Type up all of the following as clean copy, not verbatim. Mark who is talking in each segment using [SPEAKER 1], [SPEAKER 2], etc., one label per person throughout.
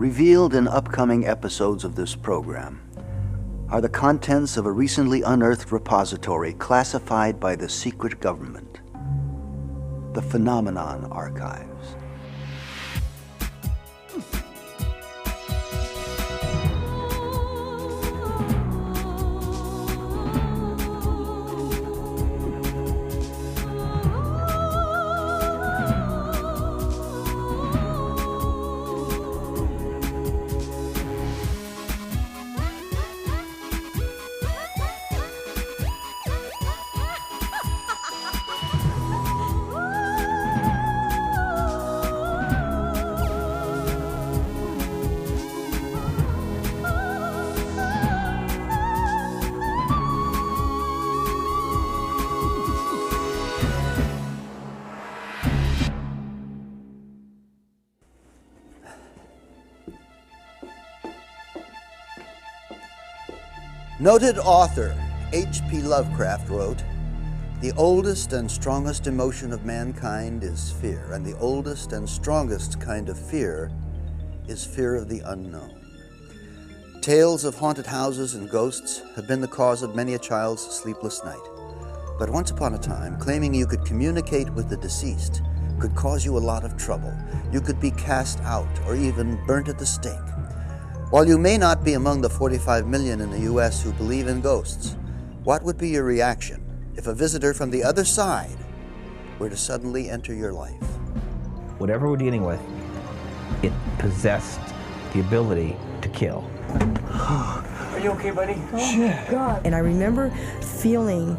[SPEAKER 1] Revealed in upcoming episodes of this program are the contents of a recently unearthed repository classified by the secret government, the Phenomenon Archives. Noted author H.P. Lovecraft wrote, "The oldest and strongest emotion of mankind is fear, and the oldest and strongest kind of fear is fear of the unknown. Tales of haunted houses and ghosts have been the cause of many a child's sleepless night. But once upon a time, claiming you could communicate with the deceased could cause you a lot of trouble. You could be cast out or even burnt at the stake. While you may not be among the 45 million in the U.S. who believe in ghosts, what would be your reaction if a visitor from the other side were to suddenly enter your life?"
[SPEAKER 2] Whatever we're dealing with, it possessed the ability to kill.
[SPEAKER 3] Are you okay, buddy?
[SPEAKER 4] Oh my God. And I remember feeling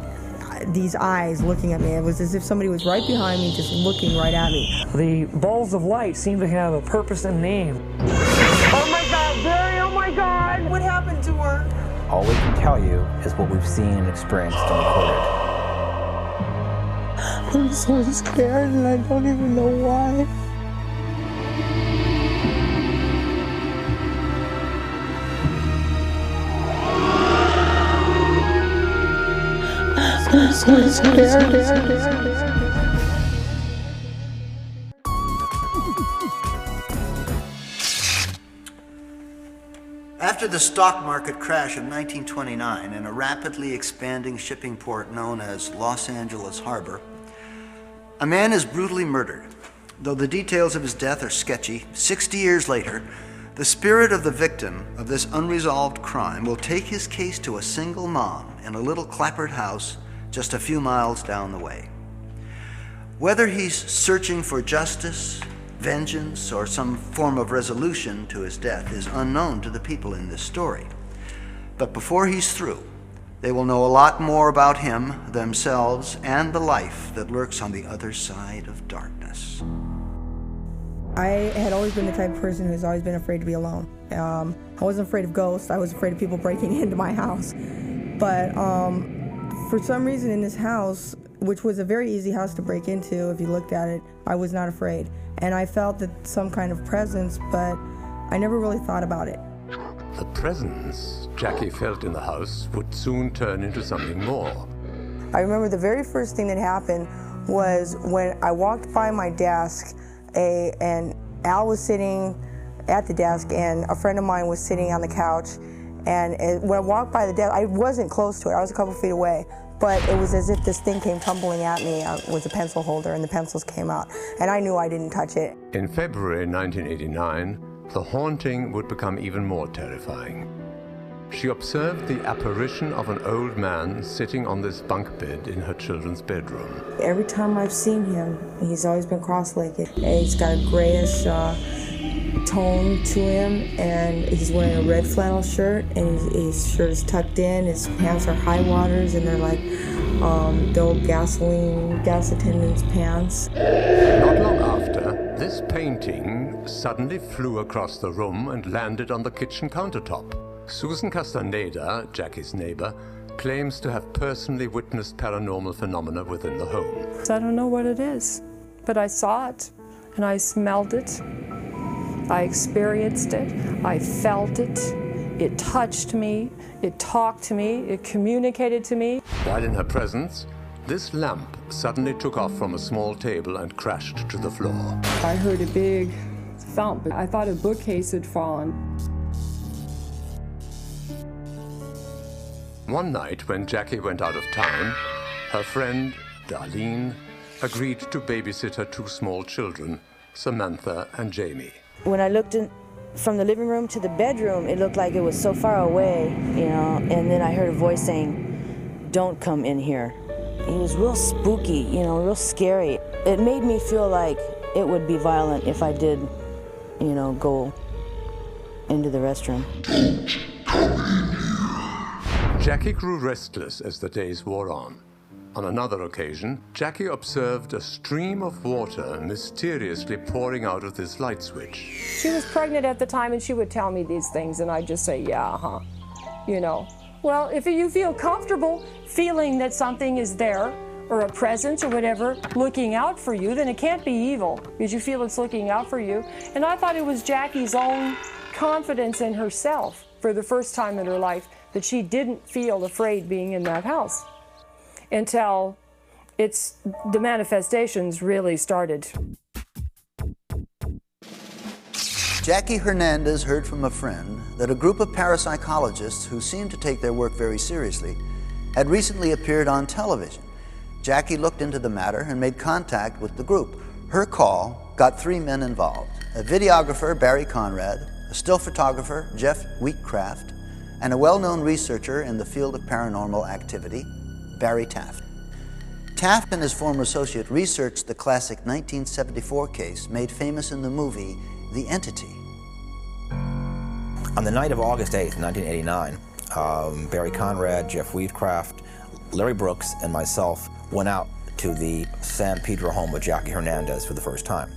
[SPEAKER 4] these eyes looking at me. It was as if somebody was right behind me, just looking right at me.
[SPEAKER 3] The balls of light seem to have a purpose and name. Oh my God, Barry, oh my God! What happened to her?
[SPEAKER 2] All we can tell you is what we've seen and experienced and recorded.
[SPEAKER 4] I'm so scared and I don't even know why. I'm so scared.
[SPEAKER 1] After the stock market crash of 1929 in a rapidly expanding shipping port known as Los Angeles Harbor, a man is brutally murdered. Though the details of his death are sketchy, 60 years later, the spirit of the victim of this unresolved crime will take his case to a single mom in a little clapboard house just a few miles down the way. Whether he's searching for justice, vengeance, or some form of resolution to his death is unknown to the people in this story. But before he's through, they will know a lot more about him, themselves, and the life that lurks on the other side of darkness.
[SPEAKER 4] I had always been the type of person who's always been afraid to be alone. I wasn't afraid of ghosts. I was afraid of people breaking into my house. But for some reason in this house, which was a very easy house to break into if you looked at it, I was not afraid. And I felt that some kind of presence, but I never really thought about it.
[SPEAKER 5] The presence Jackie felt in the house would soon turn into something more.
[SPEAKER 4] I remember the very first thing that happened was when I walked by my desk, and Al was sitting at the desk, and a friend of mine was sitting on the couch. And when I walked by the desk, I wasn't close to it. I was a couple feet away. But it was as if this thing came tumbling at me with a pencil holder, and the pencils came out. And I knew I didn't touch it.
[SPEAKER 5] In February 1989, the haunting would become even more terrifying. She observed the apparition of an old man sitting on this bunk bed in her children's bedroom.
[SPEAKER 4] Every time I've seen him, he's always been cross-legged. He's got a grayish tone to him, and he's wearing a red flannel shirt, and his shirt is tucked in. His pants are high waters, and they're like the old gas attendant's pants.
[SPEAKER 5] Not long after, this painting suddenly flew across the room and landed on the kitchen countertop. Susan Castaneda, Jackie's neighbor, claims to have personally witnessed paranormal phenomena within the home.
[SPEAKER 6] I don't know what it is, but I saw it, and I smelled it. I experienced it, I felt it, it touched me, it talked to me, it communicated to me.
[SPEAKER 5] While in her presence, this lamp suddenly took off from a small table and crashed to the floor.
[SPEAKER 4] I heard a big
[SPEAKER 6] thump. I thought a bookcase had fallen.
[SPEAKER 5] One night when Jackie went out of town, her friend, Darlene, agreed to babysit her two small children, Samantha and Jamie.
[SPEAKER 7] When I looked in from the living room to the bedroom, it looked like it was so far away, you know, and then I heard a voice saying, "Don't come in here." It was real spooky, you know, real scary. It made me feel like it would be violent if I did, you know, go into the restroom.
[SPEAKER 5] Jackie grew restless as the days wore on. On another occasion, Jackie observed a stream of water mysteriously pouring out of this light switch.
[SPEAKER 6] She was pregnant at the time, and she would tell me these things, and I'd just say, yeah, you know. Well, if you feel comfortable feeling that something is there, or a presence or whatever, looking out for you, then it can't be evil, because you feel it's looking out for you. And I thought it was Jackie's own confidence in herself for the first time in her life that she didn't feel afraid being in that house until the manifestations really started.
[SPEAKER 1] Jackie Hernandez heard from a friend that a group of parapsychologists who seemed to take their work very seriously had recently appeared on television. Jackie looked into the matter and made contact with the group. Her call got 3 men involved: a videographer, Barry Conrad, a still photographer, Jeff Wheatcraft, and a well-known researcher in the field of paranormal activity, Barry Taft. Taft and his former associate researched the classic 1974 case made famous in the movie The Entity.
[SPEAKER 2] On the night of August 8th, 1989, Barry Conrad, Jeff Wheatcraft, Larry Brooks, and myself went out to the San Pedro home of Jackie Hernandez for the first time.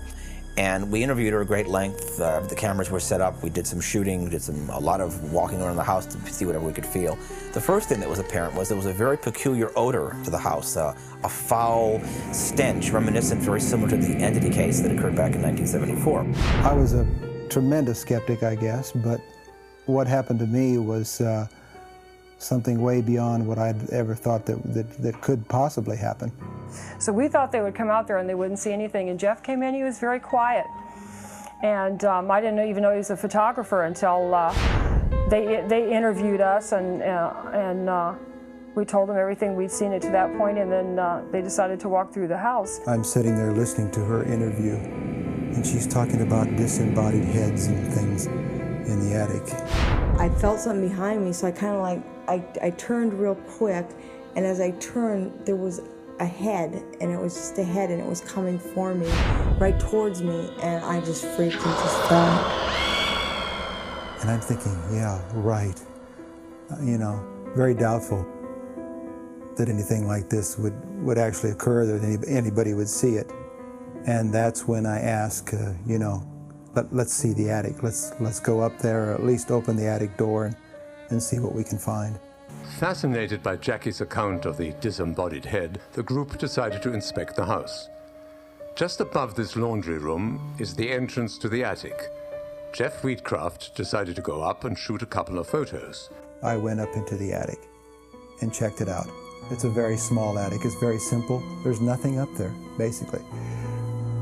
[SPEAKER 2] And we interviewed her at great length. The cameras were set up. We did some shooting, a lot of walking around the house to see whatever we could feel. The first thing that was apparent was there was a very peculiar odor to the house, a foul stench reminiscent, very similar to the Entity case that occurred back in 1974.
[SPEAKER 8] I was a tremendous skeptic, I guess, but what happened to me was something way beyond what I'd ever thought that could possibly happen.
[SPEAKER 6] So we thought they would come out there and they wouldn't see anything, and Jeff came in, he was very quiet. And I didn't even know he was a photographer until they interviewed us, and we told them everything we'd seen it to that point, and then they decided to walk through the house.
[SPEAKER 8] I'm sitting there listening to her interview, and she's talking about disembodied heads and things in the attic.
[SPEAKER 4] I felt something behind me, so I kind of like, I turned real quick, and as I turned, there was a head, and it was just a head, and it was coming for me, right towards me, and I just freaked and just fell.
[SPEAKER 8] And I'm thinking, yeah, right. You know, very doubtful that anything like this would actually occur, that anybody would see it. And that's when I ask, you know, let's see the attic. Let's go up there, or at least open the attic door and see what we can find.
[SPEAKER 5] Fascinated by Jackie's account of the disembodied head, the group decided to inspect the house. Just above this laundry room is the entrance to the attic. Jeff Wheatcraft decided to go up and shoot a couple of photos.
[SPEAKER 8] I went up into the attic and checked it out. It's a very small attic. It's very simple. There's nothing up there, basically.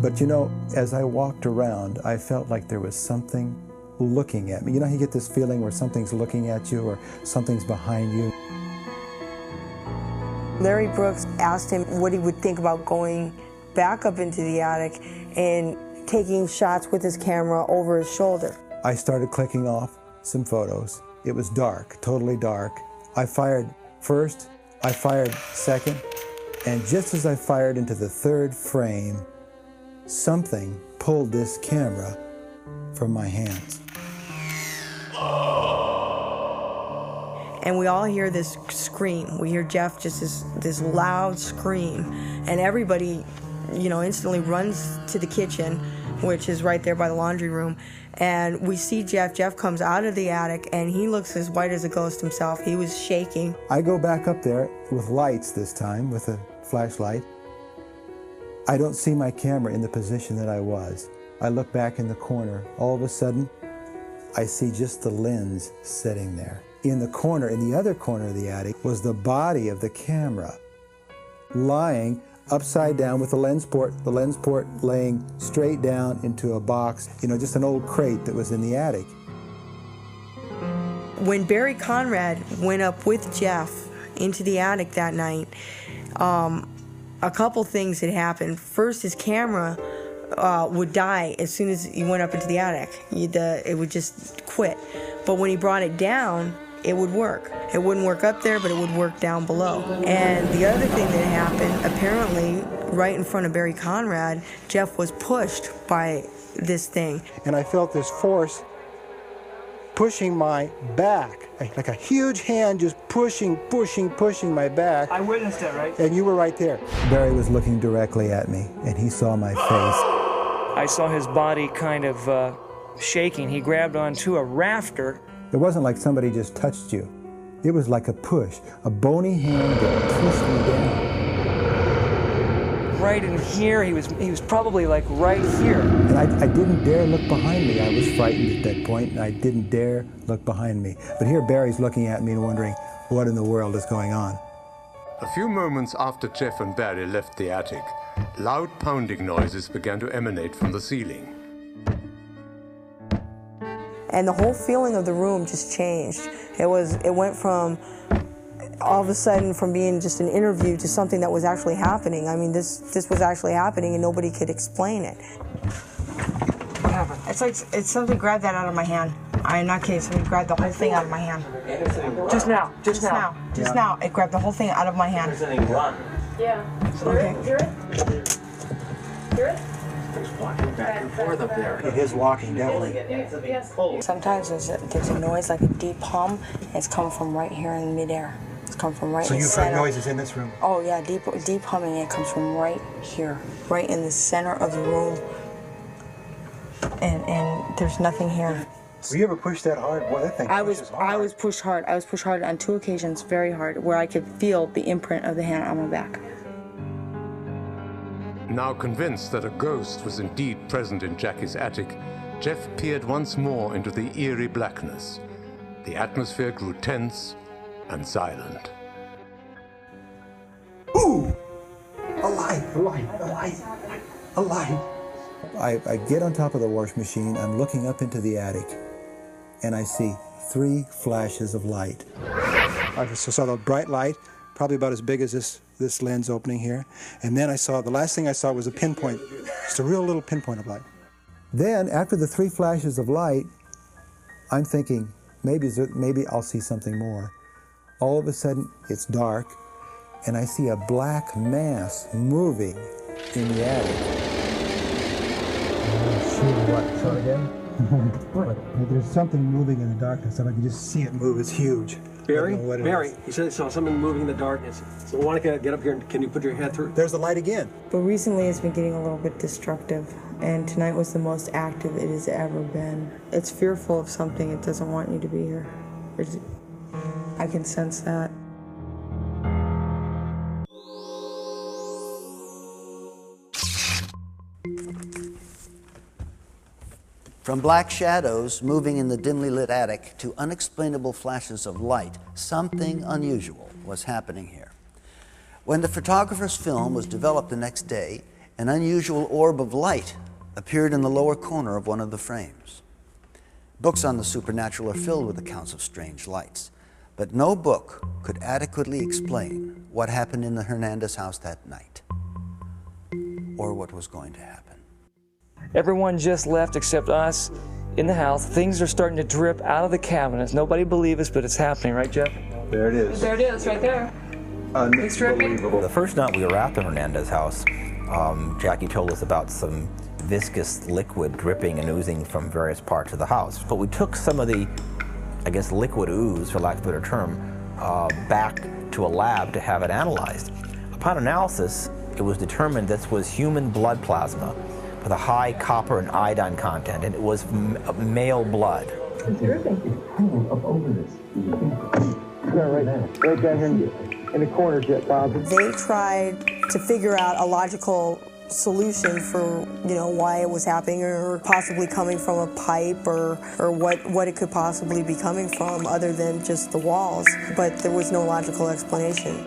[SPEAKER 8] But you know, as I walked around, I felt like there was something looking at me. You know, you get this feeling where something's looking at you or something's behind you.
[SPEAKER 4] Larry Brooks asked him what he would think about going back up into the attic and taking shots with his camera over his shoulder.
[SPEAKER 8] I started clicking off some photos. It was dark, totally dark. I fired first, I fired second, and just as I fired into the third frame, something pulled this camera from my hands.
[SPEAKER 4] And we all hear this scream. We hear Jeff just this loud scream, and everybody, you know, instantly runs to the kitchen, which is right there by the laundry room, and we see Jeff. Jeff comes out of the attic, and he looks as white as a ghost himself. He was shaking.
[SPEAKER 8] I go back up there with lights this time, with a flashlight. I don't see my camera in the position that I was. I look back in the corner. All of a sudden, I see just the lens sitting there. In the corner, in the other corner of the attic, was the body of the camera lying upside down with the lens port laying straight down into a box, just an old crate that was in the attic.
[SPEAKER 4] When Barry Conrad went up with Jeff into the attic that night, a couple things had happened. First, his camera would die as soon as he went up into the attic. It would just quit. But when he brought it down, it would work. It wouldn't work up there, but it would work down below. And the other thing that happened, apparently, right in front of Barry Conrad, Jeff was pushed by this thing.
[SPEAKER 8] And I felt this force pushing my back, like a huge hand just pushing my back.
[SPEAKER 3] I witnessed it, right?
[SPEAKER 8] And you were right there. Barry was looking directly at me, and he saw my face.
[SPEAKER 3] I saw his body kind of shaking. He grabbed onto a rafter.
[SPEAKER 8] It wasn't like somebody just touched you. It was like a push, a bony hand that pushed me down.
[SPEAKER 3] Right in here, he was probably like right here.
[SPEAKER 8] And I didn't dare look behind me. I was frightened at that point, and I didn't dare look behind me. But here Barry's looking at me and wondering, what in the world is going on?
[SPEAKER 5] A few moments after Jeff and Barry left the attic, loud pounding noises began to emanate from the ceiling.
[SPEAKER 4] And the whole feeling of the room just changed. It went from all of a sudden from being just an interview to something that was actually happening. I mean, this was actually happening and nobody could explain it. What happened? It's something grabbed that out of my hand. I'm not kidding, somebody grabbed the whole thing out of my hand. Just now. It grabbed the whole thing out of my hand.
[SPEAKER 6] Yeah.
[SPEAKER 4] Okay.
[SPEAKER 6] Hear it? Hear it?
[SPEAKER 9] Walking back and forth up there.
[SPEAKER 8] It is walking, definitely.
[SPEAKER 6] Yes.
[SPEAKER 4] Sometimes there's a noise like a deep hum, and it's coming from right here in midair. It's coming from right in the center.
[SPEAKER 8] So you've heard noises in this room?
[SPEAKER 4] Oh yeah, deep humming, and it comes from right here, right in the center of the room. And there's nothing here.
[SPEAKER 8] Were you ever pushed that hard? Boy, that thing pushes hard.
[SPEAKER 4] I was pushed hard. I was pushed hard on 2 occasions, very hard, where I could feel the imprint of the hand on my back.
[SPEAKER 5] Now convinced that a ghost was indeed present in Jackie's attic, Jeff peered once more into the eerie blackness. The atmosphere grew tense and silent.
[SPEAKER 8] Ooh! A light! I get on top of the wash machine, I'm looking up into the attic, and I see 3 flashes of light. I saw the bright light, probably about as big as this lens opening here. And then the last thing I saw was a pinpoint, just a real little pinpoint of light. Then, after the 3 flashes of light, I'm thinking, maybe I'll see something more. All of a sudden, it's dark, and I see a black mass moving in the attic. What? So again? What? There's something moving in the darkness, and I can just see it move. It's huge.
[SPEAKER 9] Barry, you said you saw something moving in the darkness. So I want to get up here, and can you put your head through?
[SPEAKER 8] There's the light again.
[SPEAKER 4] But recently it's been getting a little bit destructive, and tonight was the most active it has ever been. It's fearful of something. It doesn't want you to be here. I can sense that.
[SPEAKER 1] From black shadows moving in the dimly lit attic to unexplainable flashes of light, something unusual was happening here. When the photographer's film was developed the next day, an unusual orb of light appeared in the lower corner of one of the frames. Books on the supernatural are filled with accounts of strange lights, but no book could adequately explain what happened in the Hernandez house that night, or what was going to happen.
[SPEAKER 3] Everyone just left except us in the house. Things are starting to drip out of the cabinets. Nobody believes us, but it's happening, right, Jeff?
[SPEAKER 8] There it is.
[SPEAKER 6] There it is, right there. It's dripping.
[SPEAKER 2] The first night we were at the Hernandez house, Jackie told us about some viscous liquid dripping and oozing from various parts of the house. But we took some of the, I guess, liquid ooze, for lack of a better term, back to a lab to have it analyzed. Upon analysis, it was determined this was human blood plasma with a high copper and iodine content, and it was male blood.
[SPEAKER 9] It's dripping. Over this. Right now. Right down here in the corner, Bob.
[SPEAKER 4] They tried to figure out a logical solution for, why it was happening, or possibly coming from a pipe, or what it could possibly be coming from other than just the walls. But there was no logical explanation.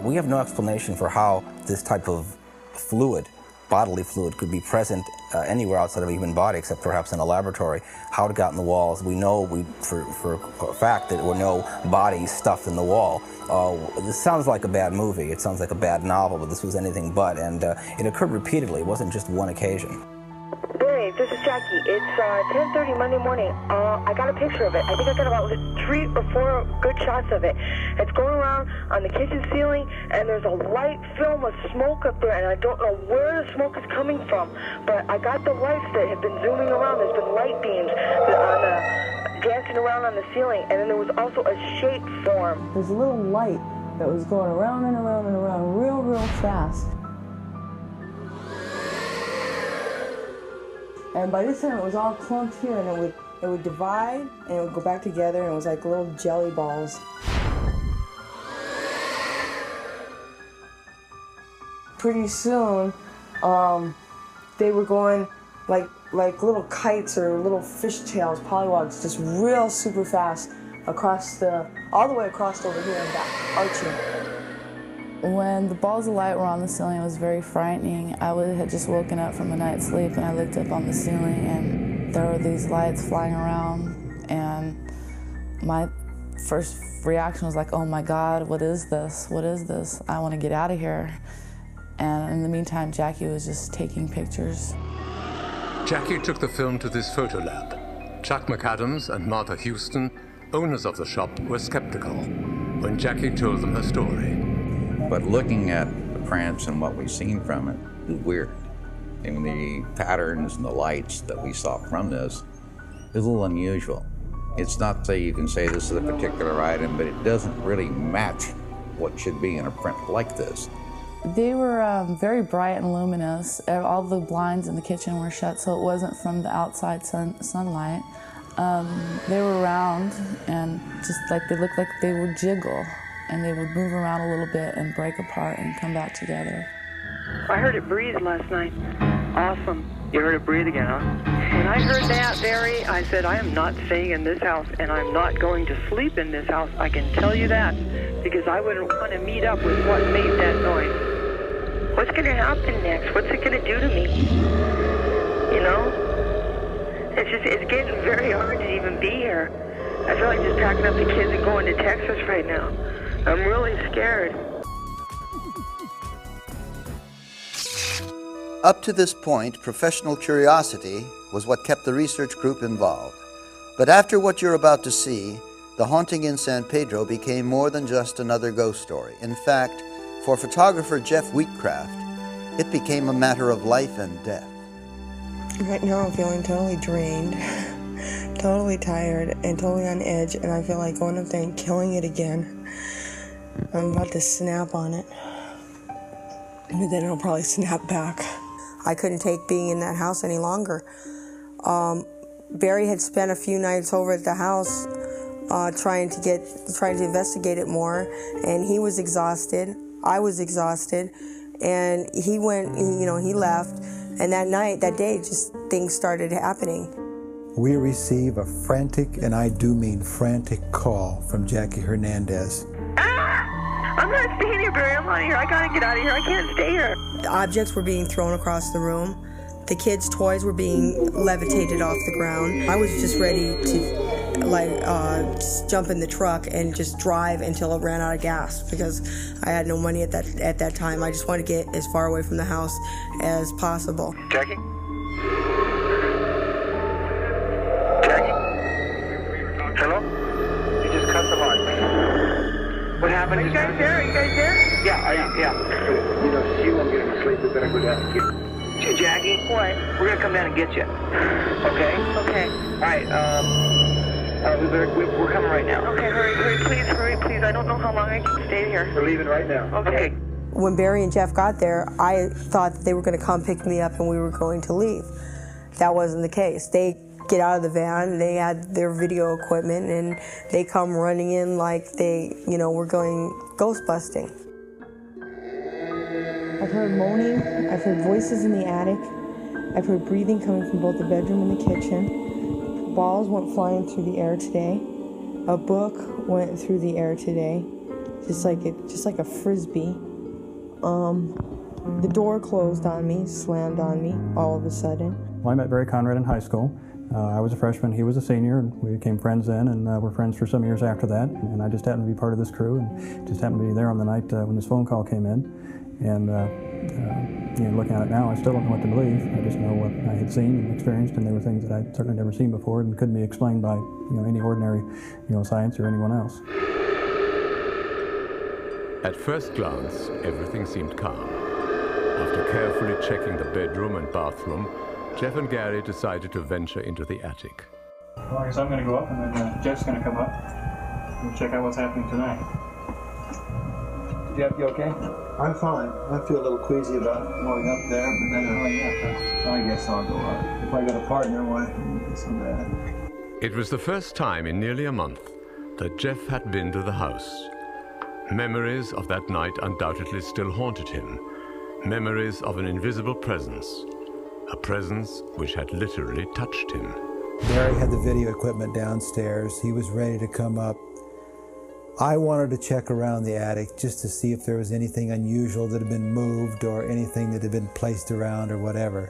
[SPEAKER 2] We have no explanation for how this type of fluid, bodily fluid, could be present anywhere outside of a human body, except perhaps in a laboratory. How it got in the walls, we know for a fact that there were no bodies stuffed in the wall. This sounds like a bad movie, it sounds like a bad novel, but this was anything but, and it occurred repeatedly. It wasn't just one occasion.
[SPEAKER 10] Barry, this is Jackie. It's 10:30 Monday morning. I got a picture of it. I think I got about 3 or 4 good shots of it. It's going around on the kitchen ceiling, and there's a light film of smoke up there, and I don't know where the smoke is coming from, but I got the lights that have been zooming around. There's been light beams dancing around on the ceiling, and then there was also a shape form.
[SPEAKER 4] There's a little light that was going around and around and around real fast. And by this time it was all clumped here, and it would divide and it would go back together, and it was like little jelly balls. Pretty soon, they were going like little kites or little fishtails, pollywogs, just real super fast across all the way across over here and back, arching.
[SPEAKER 11] When the balls of light were on the ceiling, it was very frightening. I had just woken up from a night's sleep, and I looked up on the ceiling, and there were these lights flying around, and my first reaction was like, oh my God, what is this? What is this? I want to get out of here. And in the meantime, Jackie was just taking pictures.
[SPEAKER 5] Jackie took the film to this photo lab. Chuck McAdams and Martha Houston, owners of the shop, were skeptical when Jackie told them her story.
[SPEAKER 12] But looking at the prints and what we've seen from it is weird. I mean, the patterns and the lights that we saw from this is a little unusual. It's not that you can say this is a particular item, but it doesn't really match what should be in a print like this.
[SPEAKER 11] They were very bright and luminous. All the blinds in the kitchen were shut, so it wasn't from the outside sunlight. They were round and just like they looked like they would jiggle, and they would move around a little bit and break apart and come back together.
[SPEAKER 10] I heard it breathe last night. Awesome. You heard it breathe again, huh? When I heard that, Barry, I said, I am not staying in this house, and I'm not going to sleep in this house. I can tell you that, because I wouldn't want to meet up with what made that noise. What's going to happen next? What's it going to do to me? You know? It's getting very hard to even be here. I feel like just packing up the kids and going to Texas right now. I'm really scared.
[SPEAKER 1] Up to this point, professional curiosity was what kept the research group involved. But after what you're about to see, the haunting in San Pedro became more than just another ghost story. In fact, for photographer Jeff Wheatcraft, it became a matter of life and death.
[SPEAKER 4] Right now I'm feeling totally drained, totally tired, and totally on edge, and I feel like going up there and killing it again. I'm about to snap on it, and then it'll probably snap back. I couldn't take being in that house any longer. Barry had spent a few nights over at the house trying to investigate it more, and he was exhausted. I was exhausted, and he left, and that day, just things started happening.
[SPEAKER 8] We receive a frantic, and I do mean frantic, call from Jackie Hernandez.
[SPEAKER 10] I'm not staying here, Barry. I'm out of here. I gotta get out of here. I can't stay here.
[SPEAKER 4] The objects were being thrown across the room. The kids' toys were being levitated off the ground. I was just ready to just jump in the truck and just drive until it ran out of gas, because I had no money at that time. I just wanted to get as far away from the house as possible.
[SPEAKER 9] Jackie? Jackie? Hello? You just cut the line. What happened?
[SPEAKER 10] Are you guys there? Are you guys there?
[SPEAKER 9] Yeah. You know, she won't get any sleep. We better go down and get Jackie?
[SPEAKER 10] What?
[SPEAKER 9] We're gonna come down and get you. Okay?
[SPEAKER 10] Okay.
[SPEAKER 9] All right, we're coming right now.
[SPEAKER 10] Okay, hurry, please. I don't know how long I can stay here.
[SPEAKER 9] We're leaving right now.
[SPEAKER 10] Okay.
[SPEAKER 4] When Barry and Jeff got there, I thought that they were going to come pick me up and we were going to leave. That wasn't the case. They get out of the van, they had their video equipment, and they come running in like they, were going ghost busting. I've heard moaning, I've heard voices in the attic, I've heard breathing coming from both the bedroom and the kitchen. Balls went flying through the air today. A book went through the air today. just like a frisbee. The door closed on me, slammed on me all of a sudden.
[SPEAKER 13] Well, I met Barry Conrad in high school. I was a freshman, he was a senior, and we became friends then, and were friends for some years after that. And I just happened to be part of this crew, and just happened to be there on the night when this phone call came in. And looking at it now, I still don't know what to believe. I just know what I had seen and experienced, and there were things that I'd certainly never seen before and couldn't be explained by any ordinary science or anyone else.
[SPEAKER 5] At first glance, everything seemed calm. After carefully checking the bedroom and bathroom, Jeff and Gary decided to venture into the attic.
[SPEAKER 13] Well, I guess I'm going to go up, and then Jeff's going to come up and check out what's happening tonight. Jeff, you okay?
[SPEAKER 8] I'm fine. I feel a little queasy about going up there, but then I guess I'll go up. If I got a partner, why wouldn't it be so bad?
[SPEAKER 5] It was the first time in nearly a month that Jeff had been to the house. Memories of that night undoubtedly still haunted him. Memories of an invisible presence. A presence which had literally touched him.
[SPEAKER 8] Barry had the video equipment downstairs. He was ready to come up. I wanted to check around the attic just to see if there was anything unusual that had been moved or anything that had been placed around or whatever.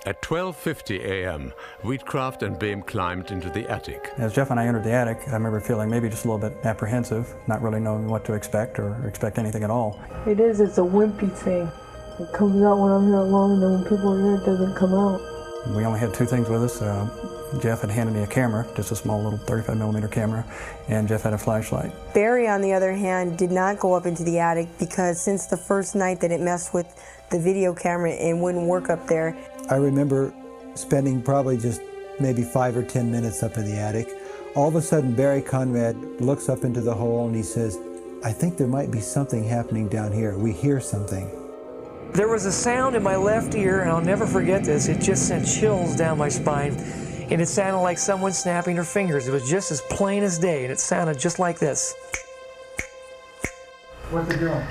[SPEAKER 5] At 12:50 a.m., Wheatcraft and Boehm climbed into the attic.
[SPEAKER 13] As Jeff and I entered the attic, I remember feeling maybe just a little bit apprehensive, not really knowing what to expect or expect anything at all.
[SPEAKER 6] It's a wimpy thing. It comes out when I'm here alone, and then when people are here, it doesn't come out.
[SPEAKER 13] We only had two things with us. Jeff had handed me a camera, just a small little 35mm camera, and Jeff had a flashlight.
[SPEAKER 4] Barry, on the other hand, did not go up into the attic because since the first night that it messed with the video camera and wouldn't work up there.
[SPEAKER 8] I remember spending probably just maybe 5 or 10 minutes up in the attic. All of a sudden, Barry Conrad looks up into the hole and he says, "I think there might be something happening down here. We hear something."
[SPEAKER 3] There was a sound in my left ear, and I'll never forget this. It just sent chills down my spine, and it sounded like someone snapping their fingers. It was just as plain as day, and it sounded just like this.
[SPEAKER 8] What's it doing?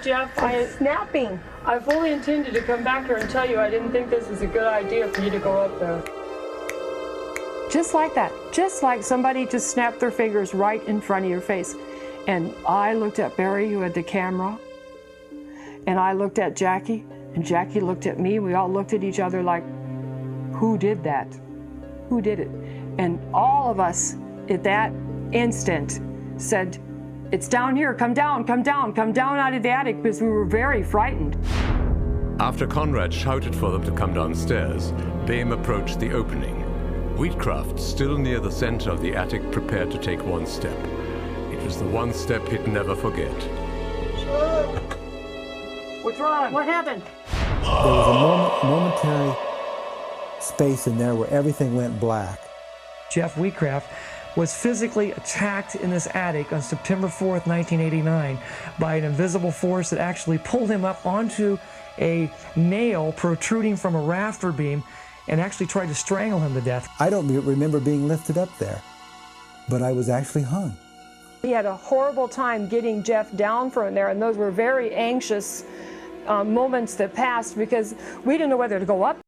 [SPEAKER 6] Jeff,
[SPEAKER 4] Snapping.
[SPEAKER 6] I fully intended to come back here and tell you I didn't think this was a good idea for you to go up there. Just like that. Just like somebody just snapped their fingers right in front of your face. And I looked at Barry, who had the camera, and I looked at Jackie, and Jackie looked at me. We all looked at each other like, who did that? Who did it? And all of us at that instant said, "It's down here, come down, come down, come down out of the attic," because we were very frightened.
[SPEAKER 5] After Conrad shouted for them to come downstairs, Boehm approached the opening. Wheatcraft, still near the center of the attic, prepared to take one step. It was the one step he'd never forget.
[SPEAKER 6] What's wrong? What happened?
[SPEAKER 8] There was a momentary space in there where everything went black.
[SPEAKER 3] Jeff Wheatcraft was physically attacked in this attic on September 4th, 1989 by an invisible force that actually pulled him up onto a nail protruding from a rafter beam and actually tried to strangle him to death.
[SPEAKER 8] I don't remember being lifted up there, but I was actually hung.
[SPEAKER 6] We had a horrible time getting Jeff down from there, and those were very anxious moments that passed because we didn't know whether to go up.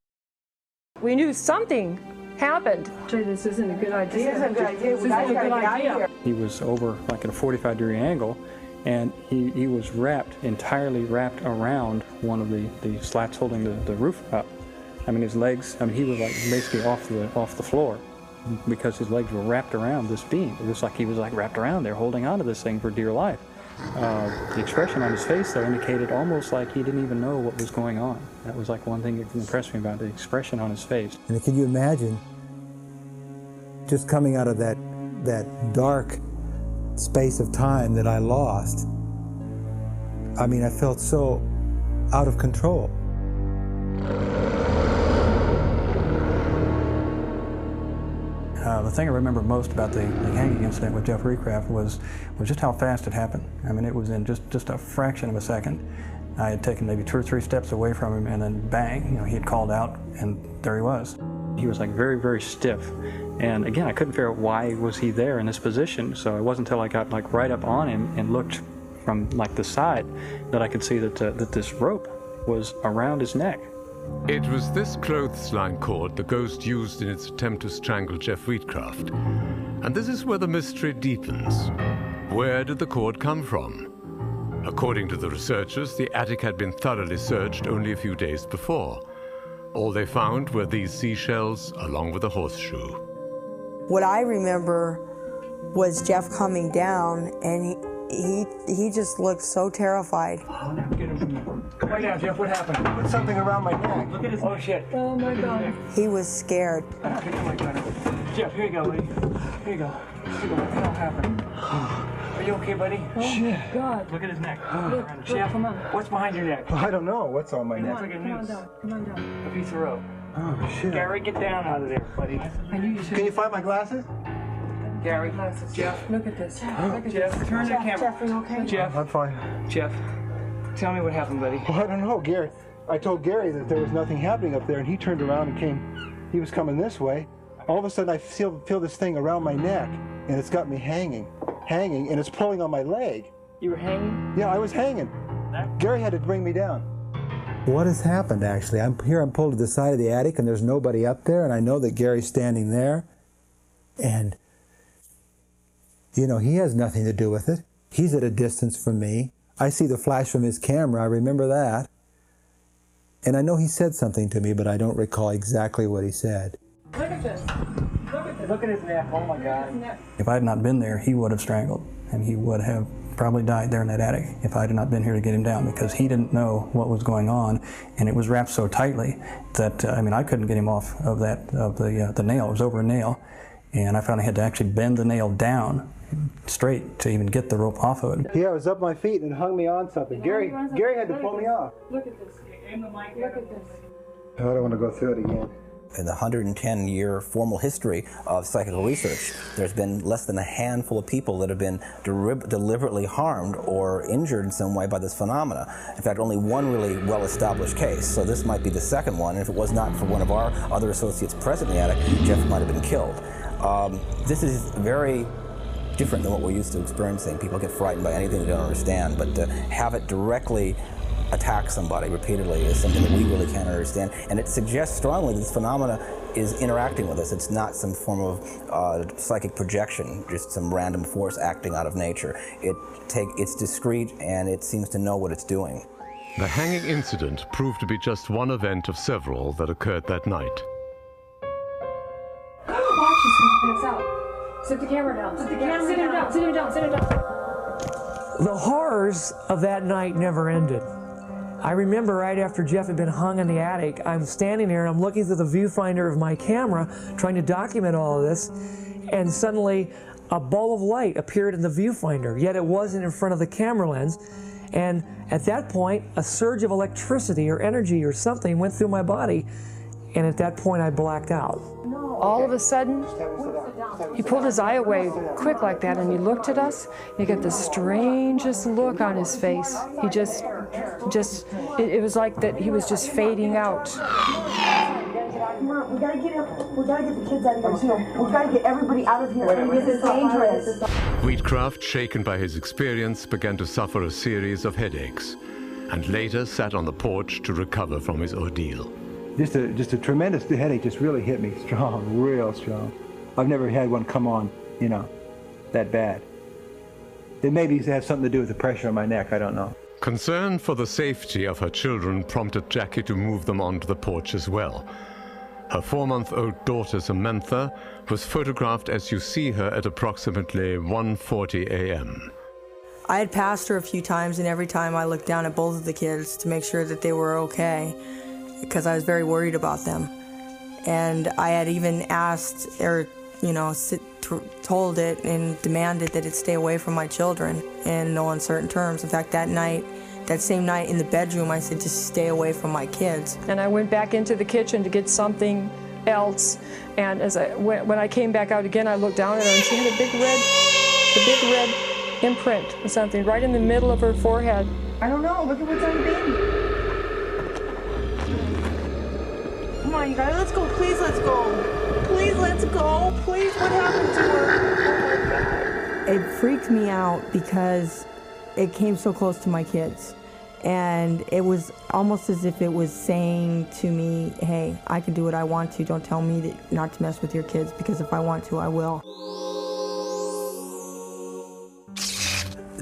[SPEAKER 6] We knew something happened. This isn't a good idea. This isn't a good idea. This isn't a good idea.
[SPEAKER 13] He was over like at a 45-degree angle, and he was entirely wrapped around one of the slats holding the roof up. I mean, his legs, he was like basically off the floor because his legs were wrapped around this beam. It was like he was like wrapped around there holding onto this thing for dear life. The expression on his face, though, indicated almost like he didn't even know what was going on. That was like one thing that impressed me about the expression on his face.
[SPEAKER 8] And can you imagine just coming out of that dark space of time that I lost? I mean, I felt so out of control.
[SPEAKER 13] The thing I remember most about the hanging incident with Jeff Wheatcraft was just how fast it happened. I mean, it was in just a fraction of a second. I had taken maybe 2 or 3 steps away from him, and then bang, he had called out, and there he was. He was like very, very stiff. And again, I couldn't figure out why was he there in this position, so it wasn't until I got like right up on him and looked from like the side that I could see that this rope was around his neck.
[SPEAKER 5] It was this clothesline cord the ghost used in its attempt to strangle Jeff Wheatcraft. And this is where the mystery deepens. Where did the cord come from? According to the researchers, the attic had been thoroughly searched only a few days before. All they found were these seashells along with a horseshoe.
[SPEAKER 4] What I remember was Jeff coming down, and he just looked so terrified.
[SPEAKER 3] Come on down, Jeff. What happened?
[SPEAKER 8] Put something around my neck.
[SPEAKER 3] Look at his. Oh shit. Oh my God.
[SPEAKER 4] He was scared.
[SPEAKER 3] Jeff, here you go, buddy. Here you go. What the hell happened? Are you okay, buddy?
[SPEAKER 11] Oh shit. God.
[SPEAKER 3] Look at his neck.
[SPEAKER 11] Look,
[SPEAKER 3] Jeff,
[SPEAKER 11] come on.
[SPEAKER 3] What's behind your neck?
[SPEAKER 8] I don't know what's on my neck.
[SPEAKER 3] Like a
[SPEAKER 11] Come on
[SPEAKER 3] noose.
[SPEAKER 11] down. Come on down.
[SPEAKER 3] A piece of rope.
[SPEAKER 8] Oh shit.
[SPEAKER 3] Gary, get down out of there, buddy.
[SPEAKER 11] I knew you should.
[SPEAKER 8] Can you find my glasses?
[SPEAKER 3] Gary, Jeff,
[SPEAKER 11] Look at this. Look at
[SPEAKER 3] Jeff,
[SPEAKER 11] this.
[SPEAKER 3] turn the camera.
[SPEAKER 11] Jeff, are you okay?
[SPEAKER 3] Jeff,
[SPEAKER 8] I'm fine.
[SPEAKER 3] Jeff, tell me what happened, buddy.
[SPEAKER 8] Well, I don't know, Gary. I told Gary that there was nothing happening up there, and he turned around and came. He was coming this way. All of a sudden, I feel this thing around my neck, and it's got me hanging, and it's pulling on my leg.
[SPEAKER 3] You were hanging?
[SPEAKER 8] Yeah, I was hanging. Gary had to bring me down. What has happened, actually? I'm pulled to the side of the attic, and there's nobody up there, and I know that Gary's standing there, and you know, he has nothing to do with it. He's at a distance from me. I see the flash from his camera, I remember that. And I know he said something to me, but I don't recall exactly what he said.
[SPEAKER 11] Look at this.
[SPEAKER 3] Look at his neck. Oh my God.
[SPEAKER 13] If I had not been there, he would have strangled, and he would have probably died there in that attic if I had not been here to get him down, because he didn't know what was going on, and it was wrapped so tightly that I mean, I couldn't get him off of the nail. It was over a nail, and I finally had to actually bend the nail down straight to even get the rope off of it. Yeah, I was up my feet and hung me on something. Gary had to pull me off.
[SPEAKER 11] Look at this. Aim the mic. Look at this.
[SPEAKER 8] I don't want to go through it again.
[SPEAKER 2] In the 110-year formal history of psychical research, there's been less than a handful of people that have been deliberately harmed or injured in some way by this phenomena. In fact, only one really well-established case, so this might be the second one, and if it was not for one of our other associates present in the attic, Jeff might have been killed. This is very different than what we're used to experiencing. People get frightened by anything they don't understand, but to have it directly attack somebody repeatedly is something that we really can't understand, and it suggests strongly that this phenomena is interacting with us. It's not some form of psychic projection, just some random force acting out of nature. It's discreet, and it seems to know what it's doing.
[SPEAKER 5] The hanging incident proved to be just one event of several that occurred that night.
[SPEAKER 11] Watch, he's gonna pass out. Sit the camera down. Sit the camera sit him down. Sit him down. Sit him down.
[SPEAKER 3] The horrors of that night never ended. I remember right after Jeff had been hung in the attic, I'm standing there and I'm looking through the viewfinder of my camera trying to document all of this, and suddenly a ball of light appeared in the viewfinder, yet it wasn't in front of the camera lens. And at that point, a surge of electricity or energy or something went through my body, and at that point I blacked out.
[SPEAKER 6] All of a sudden, he pulled his eye away quick like that, and he looked at us. You get the strangest look on his face. He it was like that he was just fading out.
[SPEAKER 14] Come on, we gotta get the kids out of here. We gotta get everybody out of here. This is dangerous.
[SPEAKER 5] Wheatcraft, shaken by his experience, began to suffer a series of headaches, and later sat on the porch to recover from his ordeal.
[SPEAKER 8] Just a tremendous headache just really hit me strong, real strong. I've never had one come on, you know, that bad. It maybe has something to do with the pressure on my neck, I don't know.
[SPEAKER 5] Concern for the safety of her children prompted Jackie to move them onto the porch as well. Her 4-month-old daughter Samantha was photographed as you see her at approximately 1:40 a.m.
[SPEAKER 4] I had passed her a few times, and every time I looked down at both of the kids to make sure that they were okay, because I was very worried about them. And I had even asked, or told it and demanded that it stay away from my children in no uncertain terms. In fact, that same night in the bedroom, I said, just stay away from my kids.
[SPEAKER 6] And I went back into the kitchen to get something else, and when I came back out again, I looked down at her, and she had a big red imprint or something right in the middle of her forehead.
[SPEAKER 14] I don't know, look at what's on the baby. Come on, you guys, let's go, please let's go. Please let's go, please, what happened to her?
[SPEAKER 4] It freaked me out because it came so close to my kids. And it was almost as if it was saying to me, hey, I can do what I want to. Don't tell me not to mess with your kids, because if I want to, I will.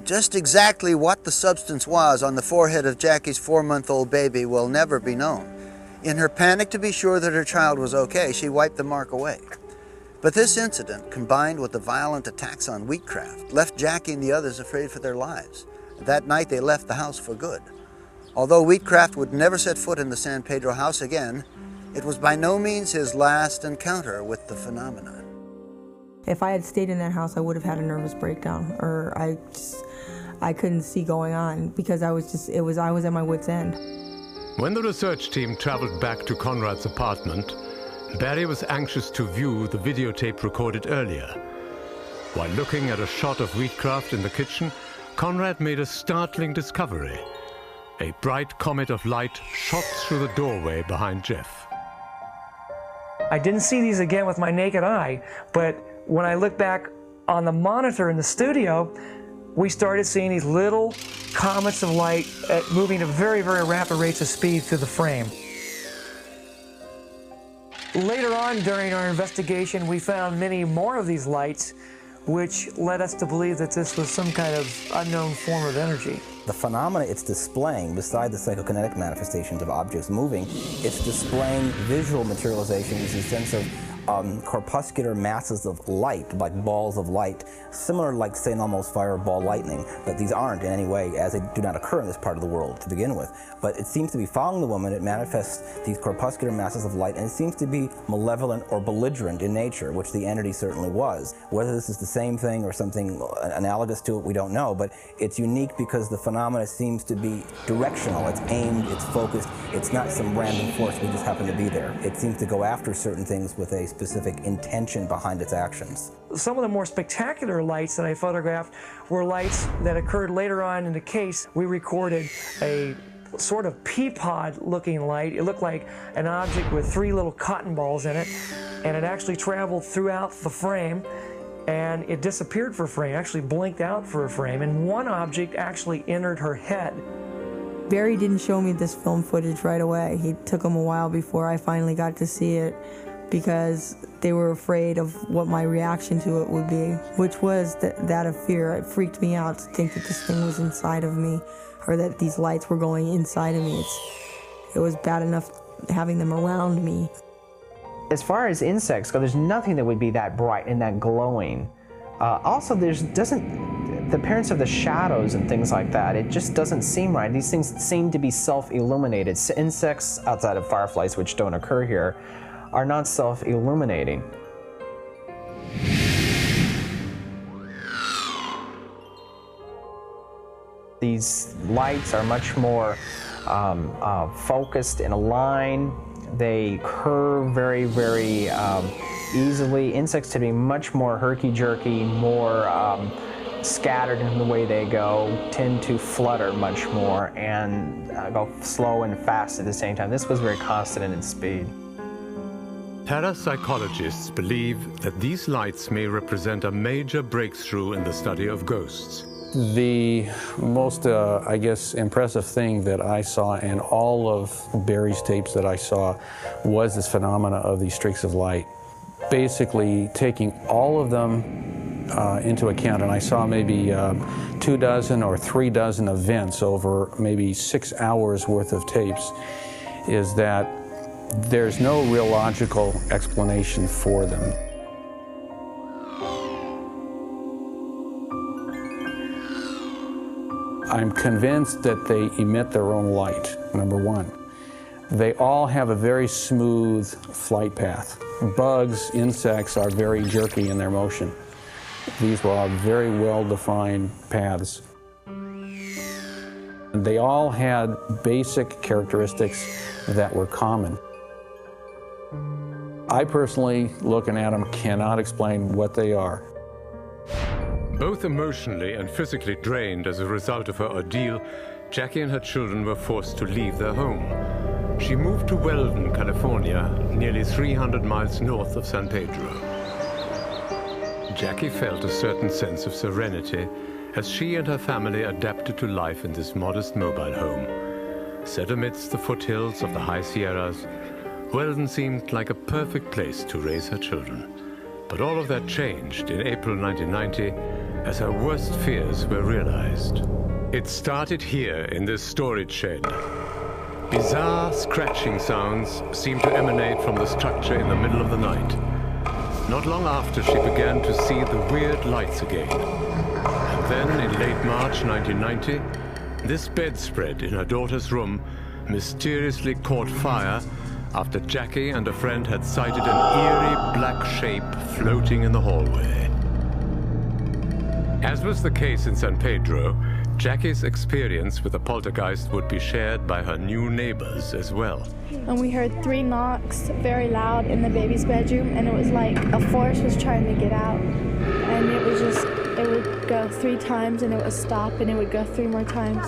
[SPEAKER 1] Just exactly what the substance was on the forehead of Jackie's 4-month-old baby will never be known. In her panic to be sure that her child was okay, she wiped the mark away. But this incident, combined with the violent attacks on Wheatcraft, left Jackie and the others afraid for their lives. That night they left the house for good. Although Wheatcraft would never set foot in the San Pedro house again, it was by no means his last encounter with the phenomenon.
[SPEAKER 4] If I had stayed in that house, I would have had a nervous breakdown, or I couldn't see going on because I was at my wit's end.
[SPEAKER 5] When the research team traveled back to Conrad's apartment, Barry was anxious to view the videotape recorded earlier. While looking at a shot of Wheatcraft in the kitchen, Conrad made a startling discovery. A bright comet of light shot through the doorway behind Jeff.
[SPEAKER 3] I didn't see these again with my naked eye, but when I look back on the monitor in the studio, we started seeing these little comets of light moving at very, very rapid rates of speed through the frame. Later on during our investigation, we found many more of these lights, which led us to believe that this was some kind of unknown form of energy.
[SPEAKER 2] The phenomena it's displaying, beside the psychokinetic manifestations of objects moving, it's displaying visual materializations in the sense of corpuscular masses of light, like balls of light, similar like St. Elmo's fireball lightning, but these aren't in any way, as they do not occur in this part of the world to begin with. But it seems to be following the woman. It manifests these corpuscular masses of light, and it seems to be malevolent or belligerent in nature, which the entity certainly was. Whether this is the same thing or something analogous to it, we don't know, but it's unique because the phenomena seems to be directional. It's aimed, it's focused, it's not some random force we just happen to be there. It seems to go after certain things with a specific intention behind its actions.
[SPEAKER 3] Some of the more spectacular lights that I photographed were lights that occurred later on in the case. We recorded a sort of pea pod looking light. It looked like an object with 3 little cotton balls in it, and it actually traveled throughout the frame, and it disappeared for a frame, actually blinked out for a frame, and one object actually entered her head.
[SPEAKER 4] Barry didn't show me this film footage right away. It took him a while before I finally got to see it, because they were afraid of what my reaction to it would be, which was that of fear. It freaked me out to think that this thing was inside of me, or that these lights were going inside of me. It was bad enough having them around me.
[SPEAKER 15] As far as insects go, there's nothing that would be that bright and that glowing. Also, the appearance of the shadows and things like that, it just doesn't seem right. These things seem to be self-illuminated. Insects, outside of fireflies, which don't occur here, are not self-illuminating. These lights are much more focused in a line. They curve very, very easily. Insects tend to be much more herky-jerky, more scattered in the way they go, tend to flutter much more, and go slow and fast at the same time. This was very constant in its speed.
[SPEAKER 5] Parapsychologists believe that these lights may represent a major breakthrough in the study of ghosts.
[SPEAKER 13] The most, I guess, impressive thing that I saw in all of Barry's tapes that I saw was this phenomena of these streaks of light. Basically taking all of them into account, and I saw maybe 2 dozen or 3 dozen events over maybe 6 hours worth of tapes, is that there's no real logical explanation for them. I'm convinced that they emit their own light, number one. They all have a very smooth flight path. Bugs, insects are very jerky in their motion. These were all very well-defined paths. They all had basic characteristics that were common. I personally, looking at them, cannot explain what they are.
[SPEAKER 5] Both emotionally and physically drained as a result of her ordeal, Jackie and her children were forced to leave their home. She moved to Weldon, California, nearly 300 miles north of San Pedro. Jackie felt a certain sense of serenity as she and her family adapted to life in this modest mobile home. Set amidst the foothills of the high Sierras, Weldon seemed like a perfect place to raise her children. But all of that changed in April 1990 as her worst fears were realized. It started here in this storage shed. Bizarre scratching sounds seemed to emanate from the structure in the middle of the night. Not long after, she began to see the weird lights again. And then, in late March 1990, this bedspread in her daughter's room mysteriously caught fire after Jackie and a friend had sighted an eerie black shape floating in the hallway. As was the case in San Pedro, Jackie's experience with the poltergeist would be shared by her new neighbors as well.
[SPEAKER 16] And we heard 3 knocks very loud in the baby's bedroom, and it was like a force was trying to get out. And it would go 3 times and it would stop, and it would go 3 more times.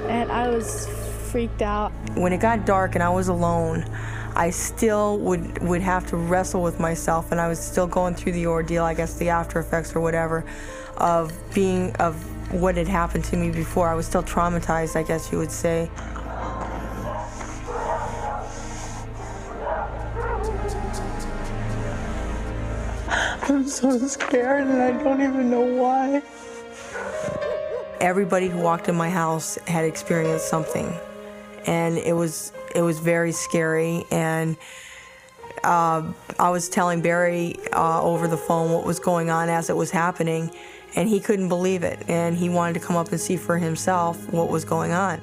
[SPEAKER 16] And I was freaked out.
[SPEAKER 4] When it got dark and I was alone, I still would have to wrestle with myself, and I was still going through the ordeal, I guess the after effects or whatever, of what had happened to me before. I was still traumatized, I guess you would say.
[SPEAKER 14] I'm so scared and I don't even know why.
[SPEAKER 4] Everybody who walked in my house had experienced something, and it was very scary. And I was telling Barry over the phone what was going on as it was happening, and he couldn't believe it, and he wanted to come up and see for himself what was going on.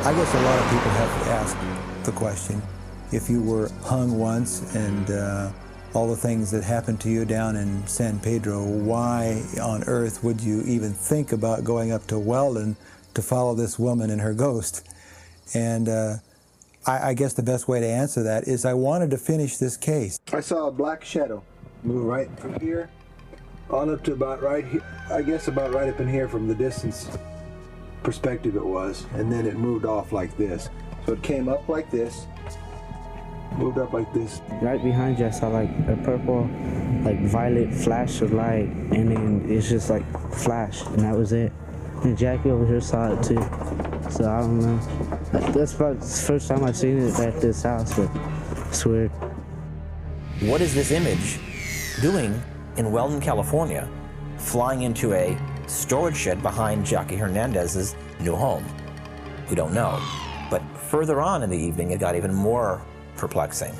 [SPEAKER 8] I guess a lot of people have asked the question, if you were hung once and all the things that happened to you down in San Pedro, why on earth would you even think about going up to Weldon to follow this woman and her ghost? And I guess the best way to answer that is I wanted to finish this case. I saw a black shadow move right from here on up to about right here, I guess about right up in here from the distance perspective it was, and then it moved off like this. So it came up like this, moved up like this.
[SPEAKER 17] Right behind you I saw like a purple, like violet flash of light, and then it's just like flash, and that was it. And Jackie over here saw it too. So I don't know. That's about the first time I've seen it at this house, but it's weird.
[SPEAKER 2] What is this image doing in Weldon, California, flying into a storage shed behind Jackie Hernandez's new home? We don't know. But further on in the evening, it got even more perplexing.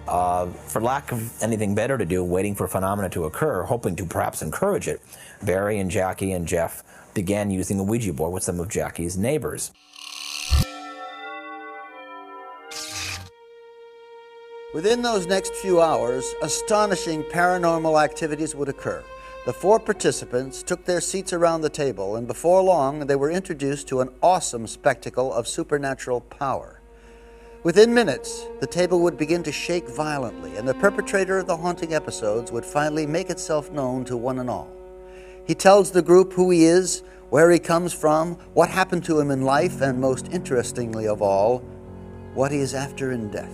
[SPEAKER 2] For lack of anything better to do, waiting for phenomena to occur, hoping to perhaps encourage it, Barry and Jackie and Jeff began using a Ouija board with some of Jackie's neighbors.
[SPEAKER 1] Within those next few hours, astonishing paranormal activities would occur. The 4 participants took their seats around the table, and before long, they were introduced to an awesome spectacle of supernatural power. Within minutes, the table would begin to shake violently, and the perpetrator of the haunting episodes would finally make itself known to one and all. He tells the group who he is, where he comes from, what happened to him in life, and most interestingly of all, what he is after in death.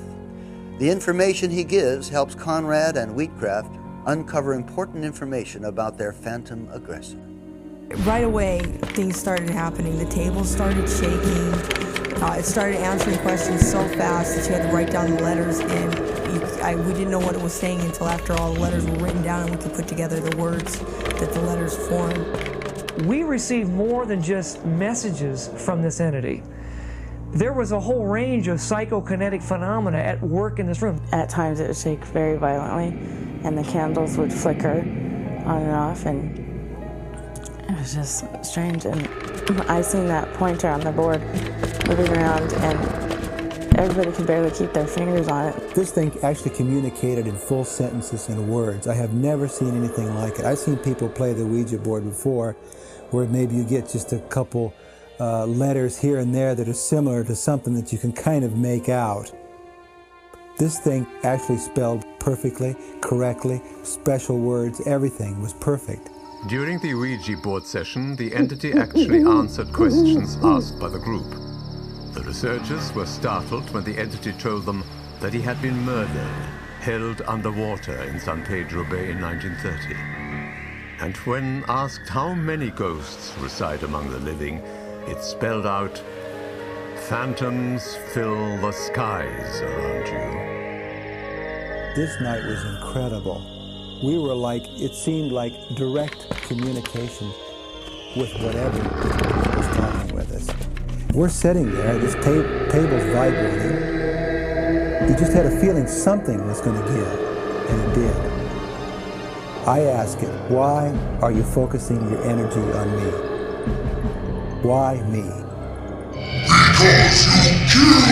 [SPEAKER 1] The information he gives helps Conrad and Wheatcraft uncover important information about their phantom aggressor.
[SPEAKER 4] Right away, things started happening. The table started shaking. It started answering questions so fast that you had to write down the letters, and we didn't know what it was saying until after all the letters were written down and we could put together the words that the letters formed.
[SPEAKER 3] We received more than just messages from this entity. There was a whole range of psychokinetic phenomena at work in this room.
[SPEAKER 11] At times it would shake very violently, and the candles would flicker on and off, and it was just strange. And I seen that pointer on the board moving around, and everybody could barely keep their fingers on it.
[SPEAKER 8] This thing actually communicated in full sentences and words. I have never seen anything like it. I've seen people play the Ouija board before, where maybe you get just a couple letters here and there that are similar to something that you can kind of make out. This thing actually spelled perfectly, correctly, special words, everything was perfect.
[SPEAKER 5] During the Ouija board session, the entity actually answered questions asked by the group. The researchers were startled when the entity told them that he had been murdered, held underwater in San Pedro Bay in 1930. And when asked how many ghosts reside among the living, it spelled out Phantoms fill the skies around you.
[SPEAKER 8] This night was incredible. We were like, it seemed like direct communication with whatever was talking with us. We're sitting there, this table's vibrating. You just had a feeling something was going to give, and it did. I ask it, why are you focusing your energy on me? Why me?
[SPEAKER 5] Because you killed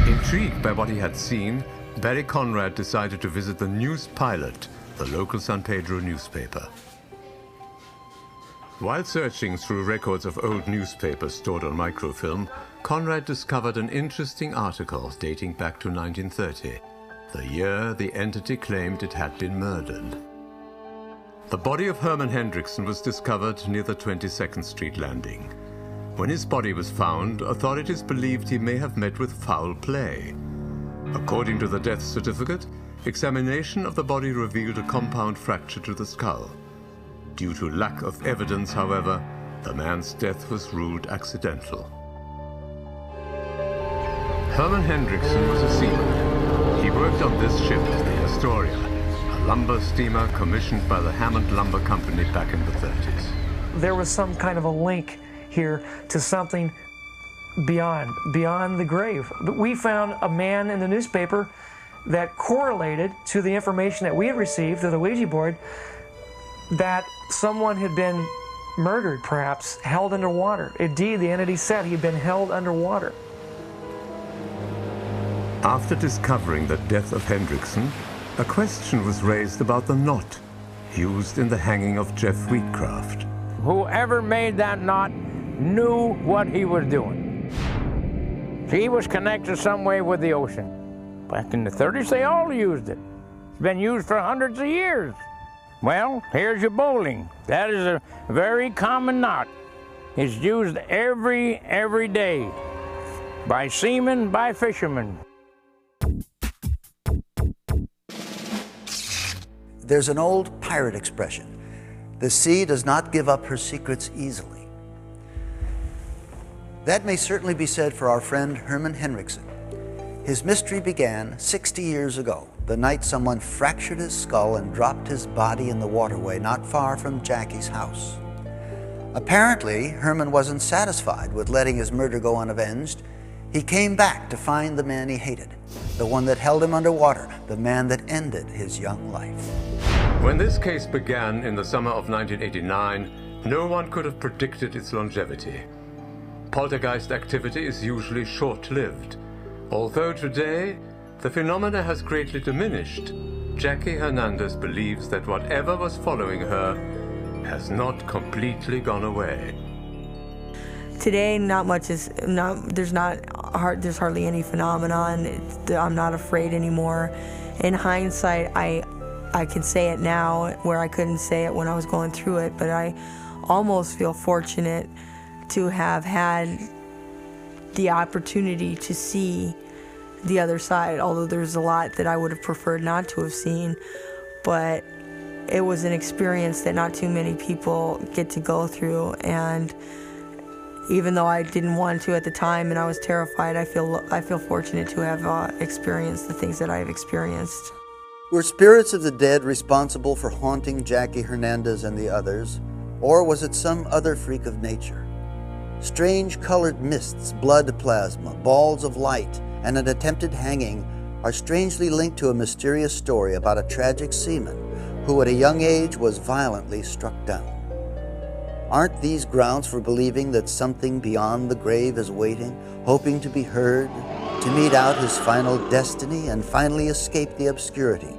[SPEAKER 5] me! Intrigued by what he had seen, Barry Conrad decided to visit the News Pilot, the local San Pedro newspaper. While searching through records of old newspapers stored on microfilm, Conrad discovered an interesting article dating back to 1930, the year the entity claimed it had been murdered. The body of Herman Hendrickson was discovered near the 22nd Street landing. When his body was found, authorities believed he may have met with foul play. According to the death certificate, examination of the body revealed a compound fracture to the skull. Due to lack of evidence, however, the man's death was ruled accidental. Herman Hendrickson was a seaman. He worked on this ship, the Astoria, a lumber steamer commissioned by the Hammond Lumber Company back in the 30s.
[SPEAKER 3] There was some kind of a link here to something beyond the grave. But we found a man in the newspaper that correlated to the information that we had received through the Ouija board that someone had been murdered, perhaps, held underwater. Indeed, the entity said he'd been held underwater.
[SPEAKER 5] After discovering the death of Hendrickson, a question was raised about the knot used in the hanging of Jeff Wheatcraft.
[SPEAKER 18] Whoever made that knot knew what he was doing. He was connected some way with the ocean. Back in the 30s, they all used it. It's been used for hundreds of years. Well, here's your bowling. That is a very common knot. It's used every day by seamen, by fishermen.
[SPEAKER 1] There's an old pirate expression: the sea does not give up her secrets easily. That may certainly be said for our friend Herman Hendrickson. His mystery began 60 years ago, the night someone fractured his skull and dropped his body in the waterway not far from Jackie's house. Apparently, Herman wasn't satisfied with letting his murder go unavenged. He came back to find the man he hated, the one that held him underwater, the man that ended his young life.
[SPEAKER 5] When this case began in the summer of 1989, no one could have predicted its longevity. Poltergeist activity is usually short-lived. Although today, the phenomena has greatly diminished, Jackie Hernandez believes that whatever was following her has not completely gone away.
[SPEAKER 4] Today, there's hardly any phenomenon. I'm not afraid anymore. In hindsight, I can say it now where I couldn't say it when I was going through it, but I almost feel fortunate to have had the opportunity to see the other side, although there's a lot that I would have preferred not to have seen. But it was an experience that not too many people get to go through, and even though I didn't want to at the time and I was terrified, I feel fortunate to have experienced the things that I've experienced.
[SPEAKER 1] Were spirits of the dead responsible for haunting Jackie Hernandez and the others, or was it some other freak of nature? Strange colored mists, blood plasma, balls of light, and an attempted hanging are strangely linked to a mysterious story about a tragic seaman who at a young age was violently struck down. Aren't these grounds for believing that something beyond the grave is waiting, hoping to be heard, to meet out his final destiny and finally escape the obscurity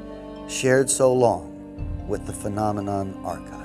[SPEAKER 1] shared so long with the phenomenon archive?